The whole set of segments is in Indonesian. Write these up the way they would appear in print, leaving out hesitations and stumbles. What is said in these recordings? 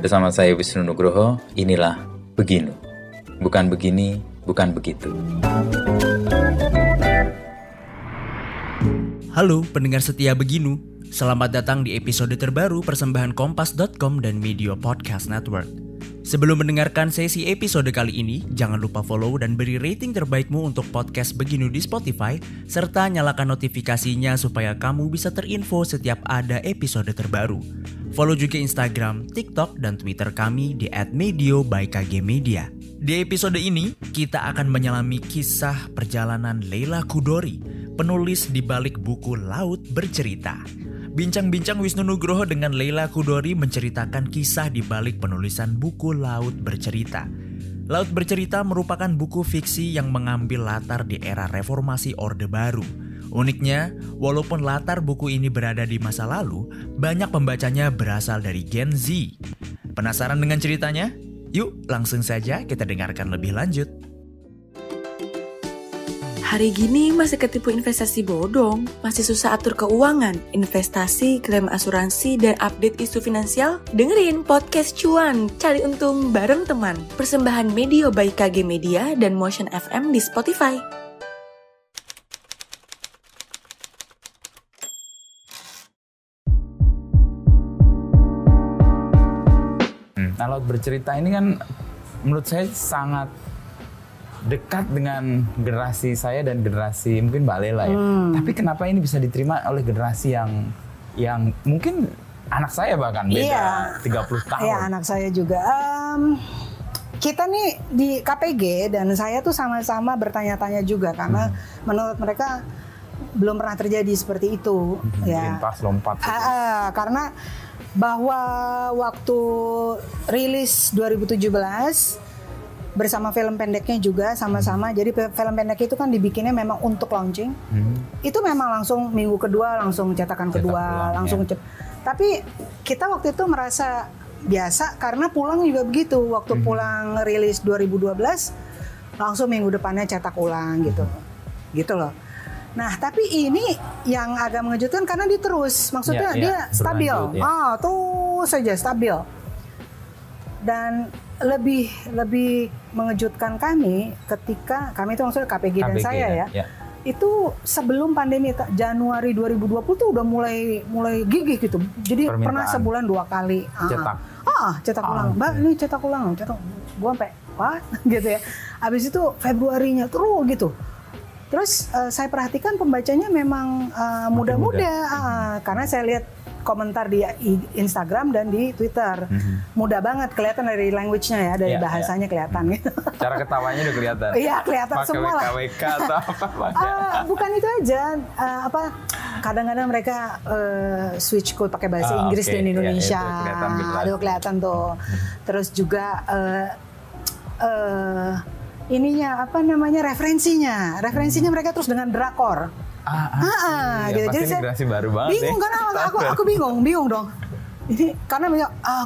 Bersama saya Wisnu Nugroho, inilah Beginu. Bukan begini, bukan begitu. Halo pendengar setia Beginu, selamat datang di episode terbaru persembahan Kompas.com dan Media Podcast Network. Sebelum mendengarkan sesi episode kali ini, jangan lupa follow dan beri rating terbaikmu untuk podcast Beginu di Spotify, serta nyalakan notifikasinya supaya kamu bisa terinfo setiap ada episode terbaru. Follow juga Instagram, TikTok, dan Twitter kami di @medio by KG Media. Di episode ini, kita akan menyelami kisah perjalanan Leila Chudori, penulis di balik buku Laut Bercerita. Bincang-bincang Wisnu Nugroho dengan Leila Chudori menceritakan kisah di balik penulisan buku Laut Bercerita. Laut Bercerita merupakan buku fiksi yang mengambil latar di era reformasi Orde Baru. Uniknya, walaupun latar buku ini berada di masa lalu, banyak pembacanya berasal dari Gen Z. Penasaran dengan ceritanya? Yuk, langsung saja kita dengarkan lebih lanjut. Hari gini masih ketipu investasi bodong, masih susah atur keuangan, investasi, klaim asuransi, dan update isu finansial? Dengerin Podcast Cuan, cari untung bareng teman. Persembahan Media by KG Media dan Motion FM di Spotify. Laut Bercerita ini kan menurut saya sangat dekat dengan generasi saya dan generasi mungkin Mbak Leila ya. Tapi kenapa ini bisa diterima oleh generasi yang mungkin anak saya bahkan beda 30 tahun. Iya, anak saya juga. Kita nih di KPG dan saya tuh sama-sama bertanya-tanya juga karena menurut mereka belum pernah terjadi seperti itu. Ya. Lintas lompat. Karena bahwa waktu rilis 2017 bersama film pendeknya juga sama-sama. Jadi film pendek itu kan dibikinnya memang untuk launching. Itu memang langsung minggu kedua langsung cetakan kedua, langsung Tapi kita waktu itu merasa biasa karena pulang juga begitu. Waktu pulang rilis 2012 langsung minggu depannya cetak ulang gitu. Gitu loh. Nah, tapi ini yang agak mengejutkan karena dia terus, maksudnya dia stabil. Tuh saja stabil. Dan lebih mengejutkan kami ketika kami itu maksudnya KPG dan saya ya. Itu sebelum pandemi Januari 2020 tuh udah mulai gigih gitu. Jadi pernah sebulan 2 kali cetak ulang. Mbak, ini cetak ulang. Gua sampai what gitu ya. Habis itu Februarinya terus gitu. Terus saya perhatikan pembacanya memang muda-muda karena saya lihat komentar di Instagram dan di Twitter. Mudah banget kelihatan dari language-nya ya, dari bahasanya kelihatan gitu. Cara ketawanya udah kelihatan. Iya, kelihatan semua lah. WK atau apa? Bukan itu aja, kadang-kadang mereka switch code pakai bahasa Inggris dan Indonesia. Aduh, kelihatan tuh. Terus juga referensinya mereka terus dengan drakor. Gitu. Jadi generasi baru banget. Bingung kan aku bingung dong. Ini karena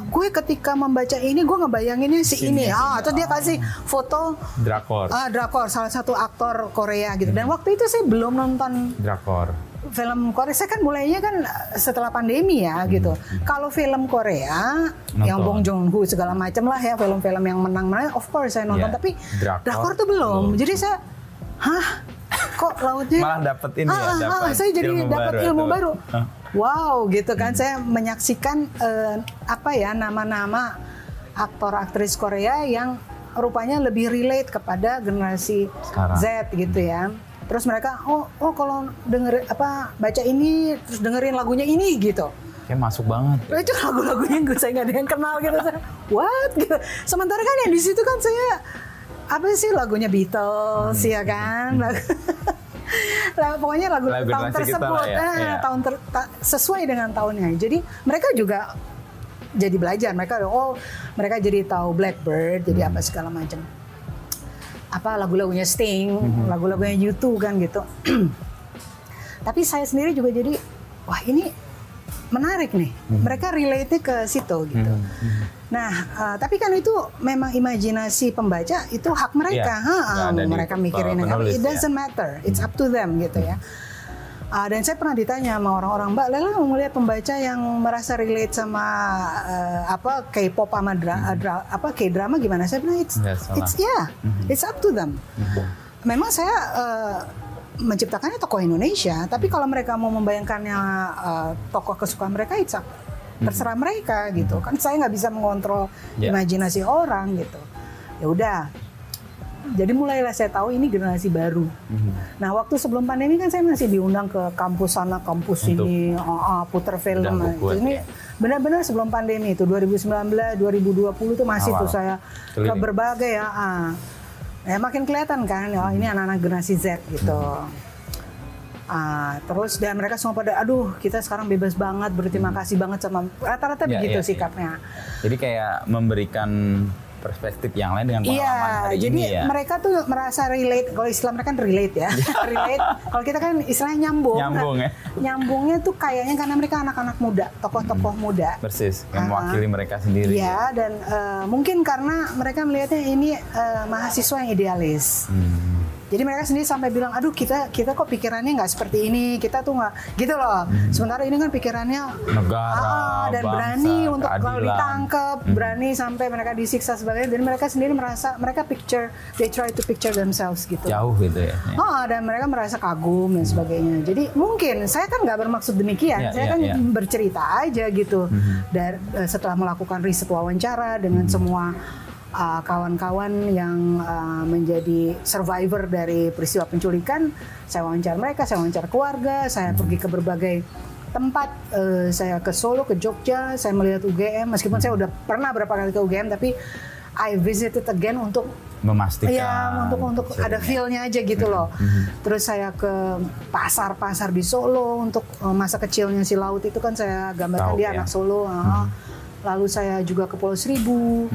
gue ketika membaca ini gue ngebayanginnya ini. Terus dia kasih foto drakor salah satu aktor Korea gitu. Dan waktu itu saya belum nonton drakor. Film Korea saya kan mulainya kan setelah pandemi ya gitu. Kalau film Korea yang Bong Joon-ho segala macam lah ya, film-film yang menang-menang of course saya nonton, tapi drakor tuh belum. Jadi saya kok lautnya malah dapet ini saya jadi dapat ilmu baru. Wow gitu kan. Saya menyaksikan nama-nama aktor-aktris Korea yang rupanya lebih relate kepada generasi sekarang. Z gitu ya. Terus mereka kalau baca ini terus dengerin lagunya ini gitu. Kayak masuk banget. Itu lagu-lagunya saya nggak ada yang kenal gitu. What gitu. Sementara kan yang di situ kan saya lagunya Beatles ya kan. Pokoknya lagu tahun tersebut sesuai dengan tahunnya. Jadi mereka juga jadi belajar. Mereka jadi tahu Blackbird, jadi apa segala macam. Lagu-lagunya Sting, lagu-lagunya U2 kan gitu. Tapi saya sendiri juga jadi wah ini menarik nih. Mereka relate ke situ gitu. Nah, tapi kan itu memang imajinasi pembaca, itu hak mereka. Mereka mikirin it doesn't matter, it's up to them gitu ya. Dan saya pernah ditanya sama orang-orang, Mbak Lela mau melihat pembaca yang merasa relate sama K-pop sama K-drama gimana? Saya bilang it's up to them. Memang saya menciptakannya tokoh Indonesia, tapi kalau mereka mau membayangkannya tokoh kesukaan mereka, terserah mereka gitu. Kan saya nggak bisa mengontrol imajinasi orang gitu. Ya udah. Jadi mulailah saya tahu ini generasi baru. Nah, waktu sebelum pandemi kan saya masih diundang ke kampus sana, kampus ini, puter film. Ini benar-benar sebelum pandemi itu 2019, 2020 itu masih tuh saya ke berbagai ya makin kelihatan kan, ini anak-anak generasi Z gitu. Terus dan mereka semua pada, aduh kita sekarang bebas banget, berterima kasih banget sama rata-rata begitu sikapnya. Jadi kayak memberikan perspektif yang lain dengan pengalaman hari jadi ini ya. Mereka tuh merasa relate. Kalau Islam mereka kan relate ya. Relate. Kalau kita kan istilahnya nyambung. Nyambungnya tuh kayaknya karena mereka anak-anak muda, tokoh-tokoh muda. Persis, yang mewakili mereka sendiri. Iya, dan mungkin karena mereka melihatnya ini mahasiswa yang idealis. Jadi mereka sendiri sampai bilang, aduh kita kok pikirannya nggak seperti ini, kita tuh nggak gitu loh. Sementara ini kan pikirannya negara, dan bangsa, berani untuk keadilan. kalau ditangkap, berani sampai mereka disiksa sebagainya. Dan mereka sendiri merasa, they try to picture themselves gitu. Jauh gitu ya. Dan mereka merasa kagum dan sebagainya. Jadi mungkin saya kan nggak bermaksud demikian, saya kan bercerita aja gitu. Dan setelah melakukan riset wawancara dengan semua kawan-kawan yang menjadi survivor dari peristiwa penculikan, saya wawancara mereka, saya wawancara keluarga, saya pergi ke berbagai tempat, saya ke Solo, ke Jogja, saya melihat UGM, meskipun saya udah pernah berapa kali ke UGM, tapi I visited again untuk memastikan, untuk ada feel-nya aja gitu loh. Terus saya ke pasar-pasar di Solo untuk masa kecilnya si Laut itu kan saya gambarkan dia anak Solo. Lalu saya juga ke Pulau Seribu.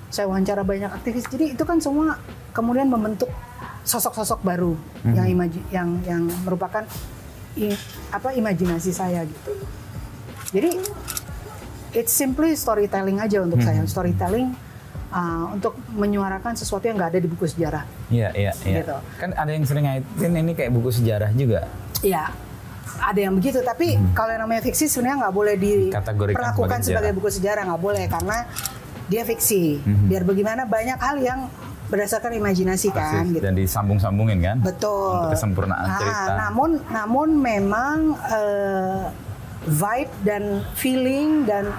Saya wawancara banyak aktivis, jadi itu kan semua kemudian membentuk sosok-sosok baru yang merupakan imajinasi saya gitu. Jadi it's simply storytelling aja untuk saya, storytelling untuk menyuarakan sesuatu yang nggak ada di buku sejarah. Iya. Gitu. Kan ada yang sering ngaitin ini kayak buku sejarah juga. Iya. Ada yang begitu, tapi kalau yang namanya fiksi sebenarnya nggak boleh diperlakukan sebagai buku sejarah, nggak boleh karena dia fiksi. Biar bagaimana banyak hal yang berdasarkan imajinasi kan. Gitu. Dan disambung-sambungin kan. Betul. Untuk kesempurnaan cerita. Namun memang vibe dan feeling dan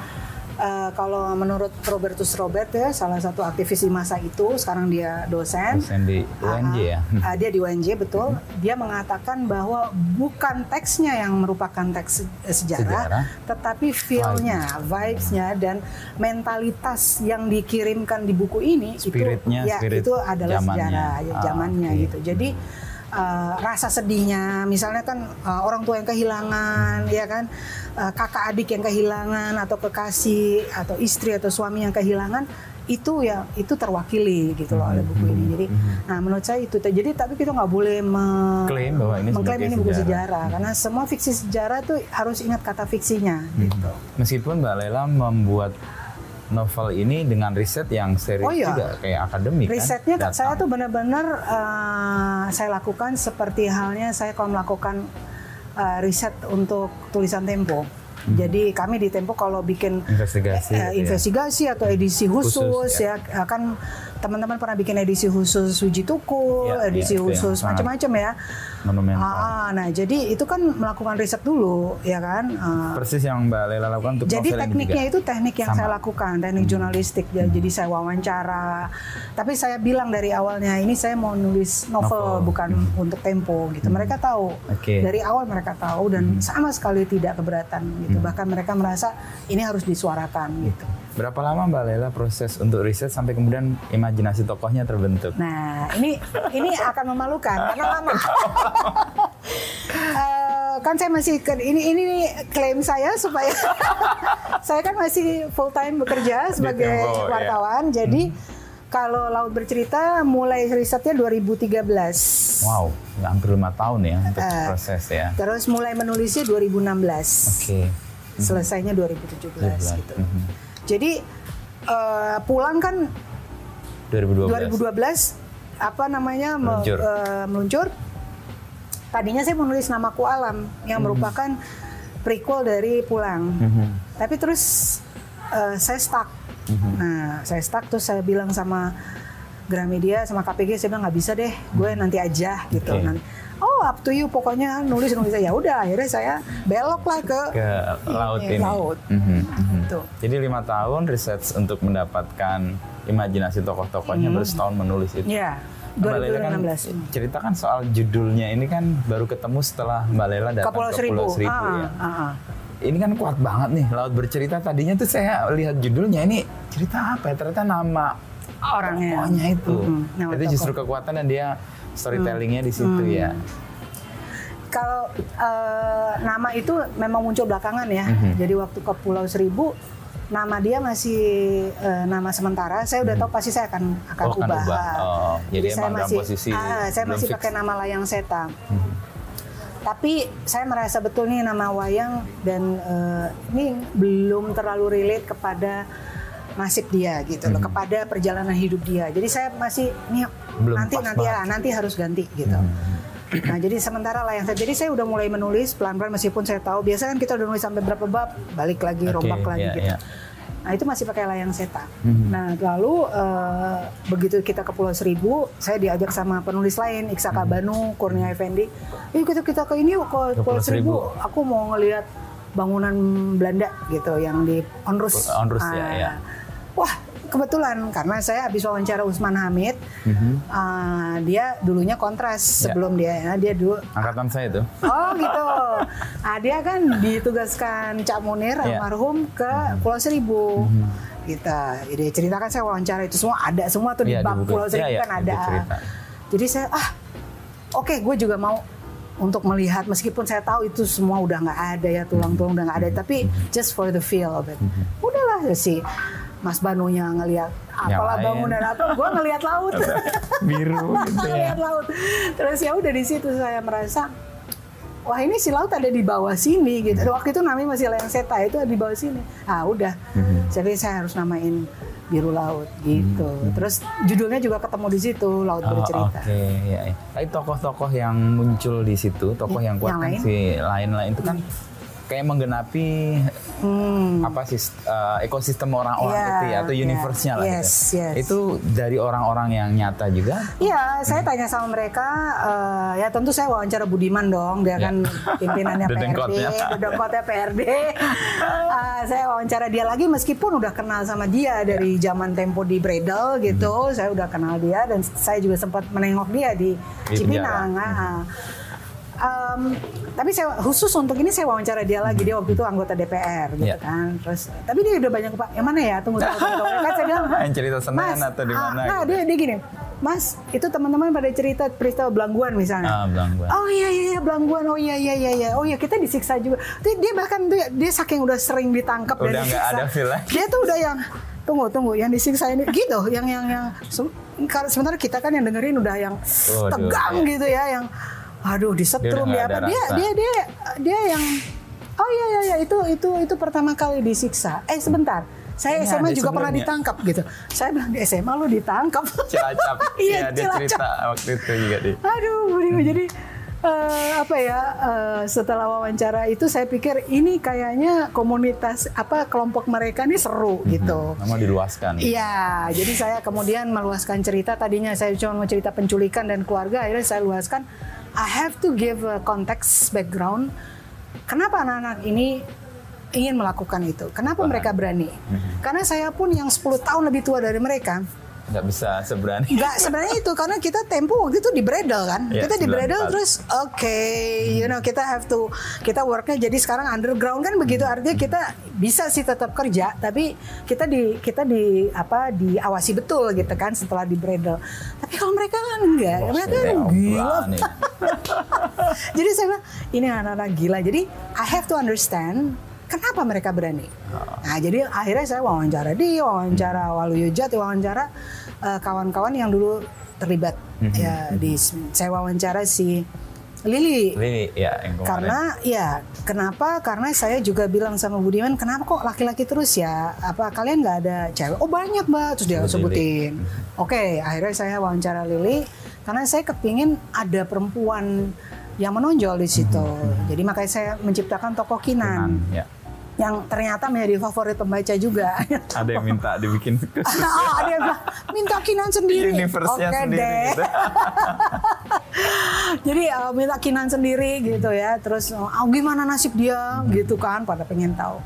kalau menurut Robertus Robert ya, salah satu aktivis di masa itu, sekarang dia dosen di UNJ ya. Dia di UNJ betul. Dia mengatakan bahwa bukan teksnya yang merupakan teks sejarah, tetapi feel-nya, vibes-nya dan mentalitas yang dikirimkan di buku ini spirit itu adalah zamannya gitu. Jadi rasa sedihnya, misalnya kan orang tua yang kehilangan, ya kan, kakak adik yang kehilangan atau kekasih atau istri atau suami yang kehilangan, itu terwakili gitu loh oleh buku ini. Jadi, menurut saya itu. Jadi tapi kita nggak boleh mengklaim ini buku sejarah karena semua fiksi sejarah tuh harus ingat kata fiksinya. Gitu. Meskipun Mbak Lela membuat novel ini dengan riset yang serius juga kayak akademik. Risetnya kan saya tuh benar-benar saya lakukan seperti halnya saya kalau melakukan riset untuk tulisan Tempo. Jadi kami di Tempo kalau bikin investigasi atau edisi khusus ya kan teman-teman pernah bikin edisi khusus Suji Tukul, edisi khusus macam-macam ya. Nah jadi itu kan melakukan riset dulu ya kan. Persis yang Mbak Lela lakukan untuk jadi novel tekniknya ini itu teknik yang saya lakukan, teknik jurnalistik. Jadi saya wawancara, tapi saya bilang dari awalnya ini saya mau nulis novel. Bukan untuk Tempo gitu. Mereka tahu dari awal, mereka tahu dan sama sekali tidak keberatan gitu. Bahkan mereka merasa ini harus disuarakan gitu. Berapa lama Mbak Lela proses untuk riset sampai kemudian imajinasi tokohnya terbentuk? Nah, ini akan memalukan karena lama. Kan saya masih ini klaim saya supaya saya kan masih full time bekerja sebagai wartawan. Jadi kalau Laut Bercerita mulai risetnya 2013. Wow, hampir 5 tahun ya untuk proses ya. Terus mulai menulisnya 2016. Selesainya 2017 gitu. Jadi pulang kan 2012 meluncur. tadinya saya menulis Namaku Alam yang merupakan prequel dari Pulang. Tapi terus saya stuck. Nah, saya stuck terus saya bilang sama Gramedia, sama KPG, saya bilang nggak bisa deh, gue nanti aja gitu. Oh, up to you, pokoknya nulis ya udah. Akhirnya saya belok lah ke laut ini. Laut. Tuh. Jadi 5 tahun research untuk mendapatkan imajinasi tokoh-tokohnya, baru setahun menulis itu. Iya. Mbak Lela kan 2016. ceritakan soal judulnya ini kan baru ketemu setelah Mbak Lela datang ke Pulau Seribu ya. Ini kan kuat banget nih, Laut Bercerita. Tadinya tuh saya lihat judulnya, ini cerita apa ya? Ternyata nama tokohnya itu. Itu justru kekuatan dan dia storytellingnya di situ ya. Kalau nama itu memang muncul belakangan ya. Jadi waktu ke Pulau Seribu, nama dia masih nama sementara. Saya udah tahu pasti saya akan ubah. Jadi emang dalam posisi saya masih pakai nama Layang Seta. Tapi saya merasa betul nih nama Wayang dan ini belum terlalu relate kepada nasib dia gitu loh, kepada perjalanan hidup dia. Jadi saya masih nih nanti harus ganti gitu. Nah, jadi sementara Layang Seta. Jadi saya udah mulai menulis pelan-pelan meskipun saya tahu biasanya kan kita udah nulis sampai berapa bab, balik lagi, rombak lagi gitu. Nah, itu masih pakai Layang Seta. Nah, lalu begitu kita ke Pulau Seribu, saya diajak sama penulis lain, Iksa Kabanu, Kurnia Effendi. Kita ke ini yuk, ke Pulau Seribu. Aku mau ngelihat bangunan Belanda gitu yang di Onrus. Ya. Wah, kebetulan karena saya habis wawancara Usman Hamid, dia dulunya Kontras sebelum dia dulu angkatan saya itu. Oh gitu. Dia kan ditugaskan Cak Munir almarhum ke Pulau Seribu. Gitu. Jadi ceritakan saya wawancara itu semua ada semua tuh di bab Pulau Seribu kan ada. Jadi saya oke, gue juga mau untuk melihat meskipun saya tahu itu semua udah nggak ada ya, tulang-tulang udah nggak ada, tapi just for the feel of it. Udahlah sih. Mas Banunya ngelihat apalah bangunan apa, gue ngelihat laut biru gitu ya. Ngelihat laut. Terus ya udah di situ saya merasa wah ini si laut ada di bawah sini gitu. Waktu itu namanya masih Layang Seta, itu di bawah sini. Udah. Jadi saya harus namain Biru Laut gitu. Terus judulnya juga ketemu di situ, Laut Bercerita. Ya. Tapi tokoh-tokoh yang muncul di situ, tokoh yang kuat kan si lain-lain itu kan kayak menggenapi ekosistem orang-orang itu ya, atau universe-nya lah yes. Itu dari orang-orang yang nyata juga? Iya, saya tanya sama mereka, ya tentu saya wawancara Budiman dong, dia kan pimpinannya dedengkotnya PRD. Saya wawancara dia lagi meskipun udah kenal sama dia dari zaman Tempo di Bredel gitu, saya udah kenal dia dan saya juga sempat menengok dia di Cipinang. Tapi saya khusus untuk ini saya wawancara dia lagi, dia waktu itu anggota DPR gitu kan. Terus tapi dia udah banyak yang mana ya? Tunggu. Kan saya bilang, yang cerita Senen atau di mana? Nah, dia gini. Mas, itu teman-teman pada cerita peristiwa Belangguan misalnya. Belangguan. Oh iya Belangguan. Oh iya kita disiksa juga. Dia bahkan dia saking udah sering ditangkap dan disiksa. Udah enggak ada feel lagi. Dia tuh udah yang tunggu yang disiksa ini gitu, yang sementara kita kan yang dengerin udah yang tegang gitu ya, yang aduh disetrum dia apa dia yang iya itu pertama kali disiksa. Sebentar, saya SMA juga pernah ditangkap gitu. Saya bilang di SMA lo ditangkap. Cilacap. Iya, dia cerita waktu itu juga dia. Aduh, jadi setelah wawancara itu saya pikir ini kayaknya komunitas kelompok mereka ini seru gitu. Mau diluaskan. Iya, jadi saya kemudian meluaskan cerita. Tadinya saya cuma mau cerita penculikan dan keluarga, akhirnya saya luaskan. I have to give a context background. Kenapa anak-anak ini ingin melakukan itu? Kenapa mereka berani? Karena saya pun yang 10 tahun lebih tua dari mereka. Nggak bisa seberani. Nggak sebenarnya itu, karena kita Tempo waktu itu di Bredel kan. Kita di Bredel terus kita worknya jadi sekarang underground kan begitu, artinya kita bisa sih tetap kerja, tapi kita diawasi betul gitu kan setelah di Bredel. Tapi kalau mereka kan enggak, mereka kan gila. Jadi saya bilang ini anak-anak gila. Jadi I have to understand kenapa mereka berani. Nah, jadi akhirnya saya wawancara Waluyujat, wawancara kawan-kawan yang dulu terlibat saya wawancara si Lili ya, yang kemarin. Kenapa? Karena saya juga bilang sama Budiman, kenapa kok laki-laki terus ya? Apa kalian nggak ada cewek? Oh banyak Mbak, terus dia sebutin. Oke, akhirnya saya wawancara Lili karena saya kepingin ada perempuan yang menonjol di situ. Jadi makanya saya menciptakan tokoh Kinan. Ya. Yang ternyata menjadi favorit pembaca juga. Ada yang minta dibikin khusus. Ada yang bilang, minta Kinan sendiri. Universe-nya sendiri deh. gitu. Jadi minta Kinan sendiri gitu ya. Terus gimana nasib dia gitu kan, pada pengen tahu.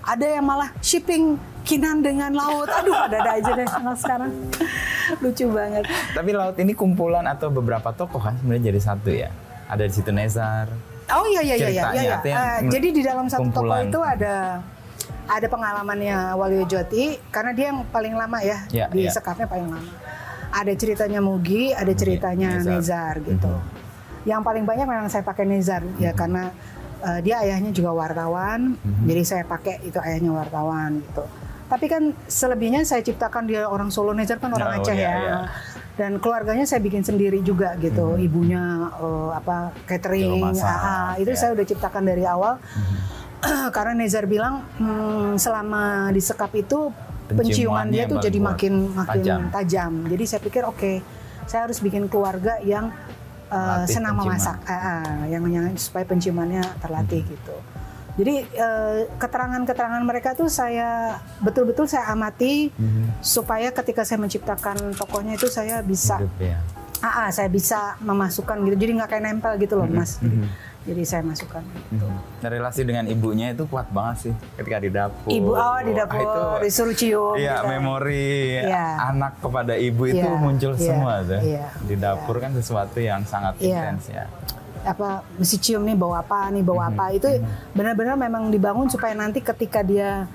Ada yang malah shipping Kinan dengan laut. Aduh, ada aja deh sekarang. Lucu banget. Tapi laut ini kumpulan atau beberapa tokoh kan sebenarnya jadi satu ya. Ada di situ Nezar. Oh iya. Ceritanya, Jadi di dalam satu tokoh kumpulan. itu ada pengalamannya Waluyo Joti karena dia yang paling lama ya, di sekapnya paling lama. Ada ceritanya Mugi, ada ceritanya Nezar gitu. Yang paling banyak memang saya pakai Nezar ya karena dia ayahnya juga wartawan, jadi saya pakai itu ayahnya wartawan gitu. Tapi kan selebihnya saya ciptakan dia orang Solo, Nezar kan orang Aceh ya. Dan keluarganya saya bikin sendiri juga gitu. Ibunya catering, itu saya udah ciptakan dari awal. Karena Nezar bilang selama di sekap itu penciuman dia tuh jadi makin tajam. Jadi saya pikir oke, saya harus bikin keluarga yang senang memasak, yang supaya penciumannya terlatih gitu. Jadi keterangan-keterangan mereka tuh saya betul-betul saya amati supaya ketika saya menciptakan tokohnya itu saya bisa, saya bisa memasukkan gitu. Jadi nggak kayak nempel gitu loh Mas. Jadi saya masukkan gitu. Nah, relasi dengan ibunya itu kuat banget sih ketika di dapur. Ibu di dapur itu, disuruh cium. Iya, gitu. Memori anak kepada ibu itu muncul semua tuh. Di dapur kan sesuatu yang sangat intens ya. Mesti cium nih bau apa itu benar-benar memang dibangun supaya nanti ketika dia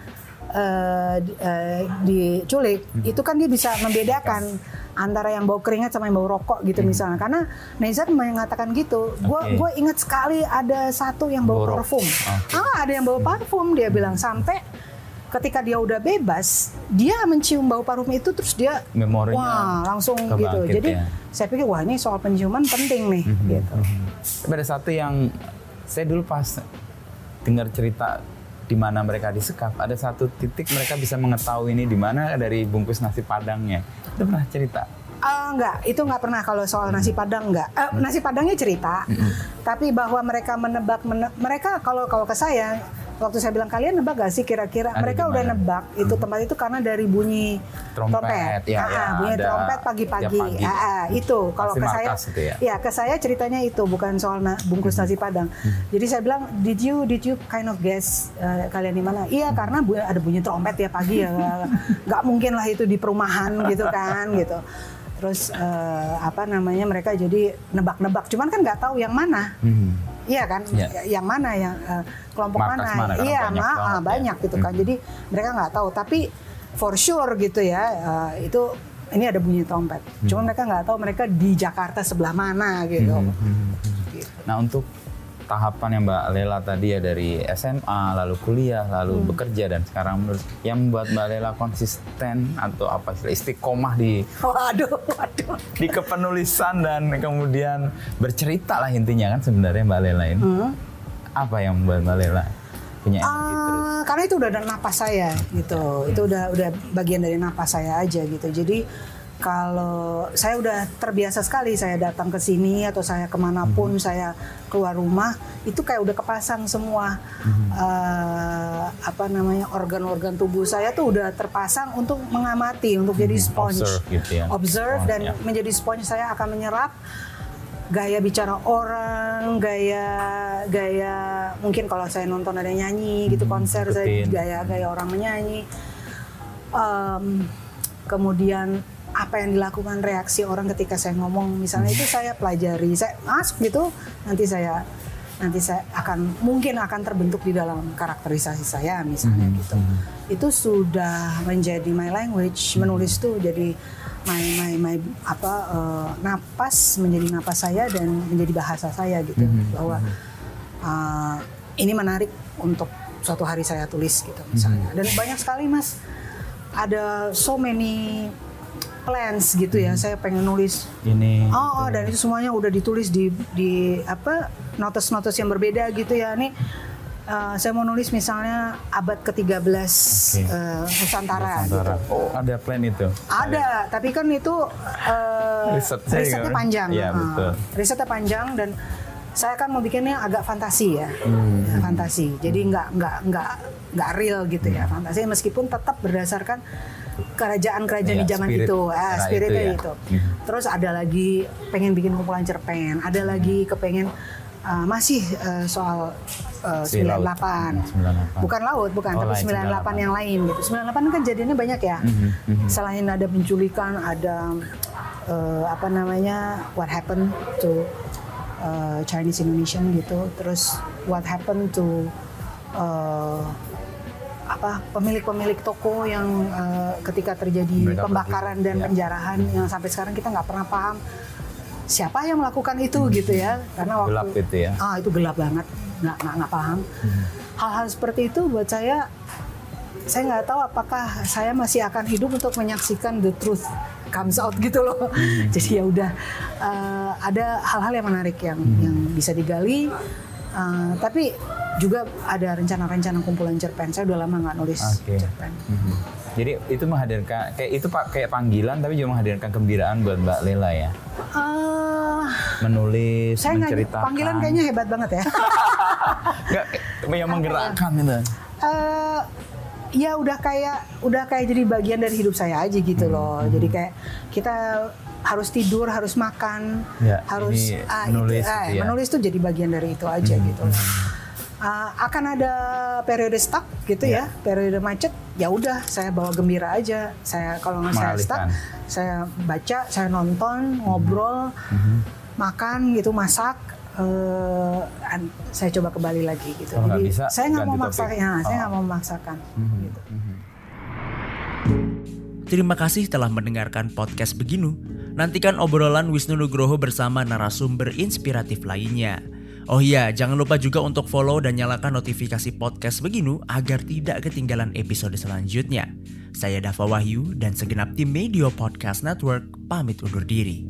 diculik itu kan dia bisa membedakan antara yang bau keringat sama yang bau rokok gitu misalnya, karena Nezar mengatakan gitu. Gue ingat sekali ada satu yang bau parfum. Ada yang bau parfum, dia bilang sampai ketika dia udah bebas, dia mencium bau parfum itu terus dia memorinya langsung gitu. Jadi saya pikir wah ini soal penciuman penting nih gitu. Tapi ada satu yang saya dulu pas dengar cerita di mana mereka disekap, ada satu titik mereka bisa mengetahui ini di mana dari bungkus nasi padangnya. Itu pernah cerita? Enggak, itu nggak pernah kalau soal nasi padang enggak. Nasi padangnya cerita, tapi bahwa mereka menebak mereka kalau ke saya waktu saya bilang kalian nebak gak sih kira-kira mereka udah nebak itu tempat itu karena dari bunyi trompet. Bunyi trompet pagi-pagi. Itu kalau ke saya ke saya ceritanya itu bukan soal bungkus nasi padang. Jadi saya bilang did you kind of guess kalian di mana? Iya, karena ada bunyi trompet ya pagi ya. Nggak mungkin lah itu di perumahan gitu kan gitu. Terus mereka jadi nebak-nebak, cuman kan nggak tahu yang mana. Iya kan, yang mana yang kelompok mana? Iya, banyak gitu kan. Jadi mereka nggak tahu. Tapi for sure gitu ya, itu ini ada bunyi trompet. Cuma mereka nggak tahu mereka di Jakarta sebelah mana gitu. Nah untuk tahapan yang Mbak Lela tadi ya dari SMA, lalu kuliah, lalu bekerja dan sekarang menurut yang membuat Mbak Lela konsisten atau apa istiqomah di di kepenulisan dan kemudian bercerita lah intinya kan sebenarnya Mbak Lela ini. Apa yang membuat Mbak Lela punya energi terus? Karena itu udah napas saya gitu. Itu udah bagian dari napas saya aja gitu. Jadi kalau saya udah terbiasa sekali saya datang ke sini atau saya kemanapun saya keluar rumah itu kayak udah kepasang semua organ-organ tubuh saya tuh udah terpasang untuk mengamati, untuk jadi sponge, observe dan menjadi sponge. Saya akan menyerap gaya bicara orang, gaya mungkin kalau saya nonton ada nyanyi gitu konser saya gaya orang menyanyi, kemudian apa yang dilakukan reaksi orang ketika saya ngomong misalnya itu saya pelajari, saya masuk gitu, nanti saya mungkin akan terbentuk di dalam karakterisasi saya misalnya gitu. Itu sudah menjadi my language, menulis tuh jadi napas, menjadi napas saya dan menjadi bahasa saya gitu, bahwa ini menarik untuk suatu hari saya tulis gitu misalnya. Dan banyak sekali Mas, ada so many plans gitu ya, saya pengen nulis ini dan itu semuanya udah ditulis di notes yang berbeda gitu ya. Nih saya mau nulis misalnya abad ke-13 Nusantara gitu. Ada plan itu? Ada, tapi kan itu risetnya panjang. Iya, betul. Risetnya panjang dan saya kan mau bikinnya agak fantasi ya, fantasi. Jadi nggak real gitu ya, fantasi meskipun tetap berdasarkan kerajaan-kerajaan di zaman itu, spiritnya ya. itu. Terus ada lagi pengen bikin kumpulan cerpen, ada lagi kepengen masih soal 98. Bukan laut, tapi 98 yang lain gitu. 98 kan jadinya banyak ya. Selain ada penculikan, ada what happened to Chinese Indonesian gitu. Terus what happened to pemilik-pemilik toko yang ketika terjadi pembakaran dan penjarahan yang sampai sekarang kita nggak pernah paham siapa yang melakukan itu gitu ya, karena waktu gelap itu ya. Itu gelap banget, nggak paham. Hal-hal seperti itu buat saya nggak tahu apakah saya masih akan hidup untuk menyaksikan the truth comes out gitu loh. Jadi ya udah, ada hal-hal yang menarik yang bisa digali, tapi juga ada rencana-rencana kumpulan cerpen. Saya udah lama nggak nulis cerpen. Jadi itu menghadirkan kayak panggilan, tapi juga menghadirkan kegembiraan buat Mbak Lela ya. Menulis, menceritakan. Panggilan kayaknya hebat banget ya. Nggak, yang menggerakkan itu. Ya udah kayak jadi bagian dari hidup saya aja gitu loh. Jadi kayak kita harus tidur, harus makan, harus menulis tuh jadi bagian dari itu aja gitu. Akan ada periode stuck gitu ya, periode macet. Ya udah, saya bawa gembira aja. Saya kalau nggak saya stuck, saya baca, saya nonton, ngobrol, makan gitu, masak. Saya coba kembali lagi gitu. Kalau jadi bisa, saya nggak mau memaksakan. Gitu. Terima kasih telah mendengarkan podcast Beginu. Nantikan obrolan Wisnu Nugroho bersama narasumber inspiratif lainnya. Oh iya, jangan lupa juga untuk follow dan nyalakan notifikasi podcast Beginu agar tidak ketinggalan episode selanjutnya. Saya Dava Wahyu dan segenap tim Medio Podcast Network pamit undur diri.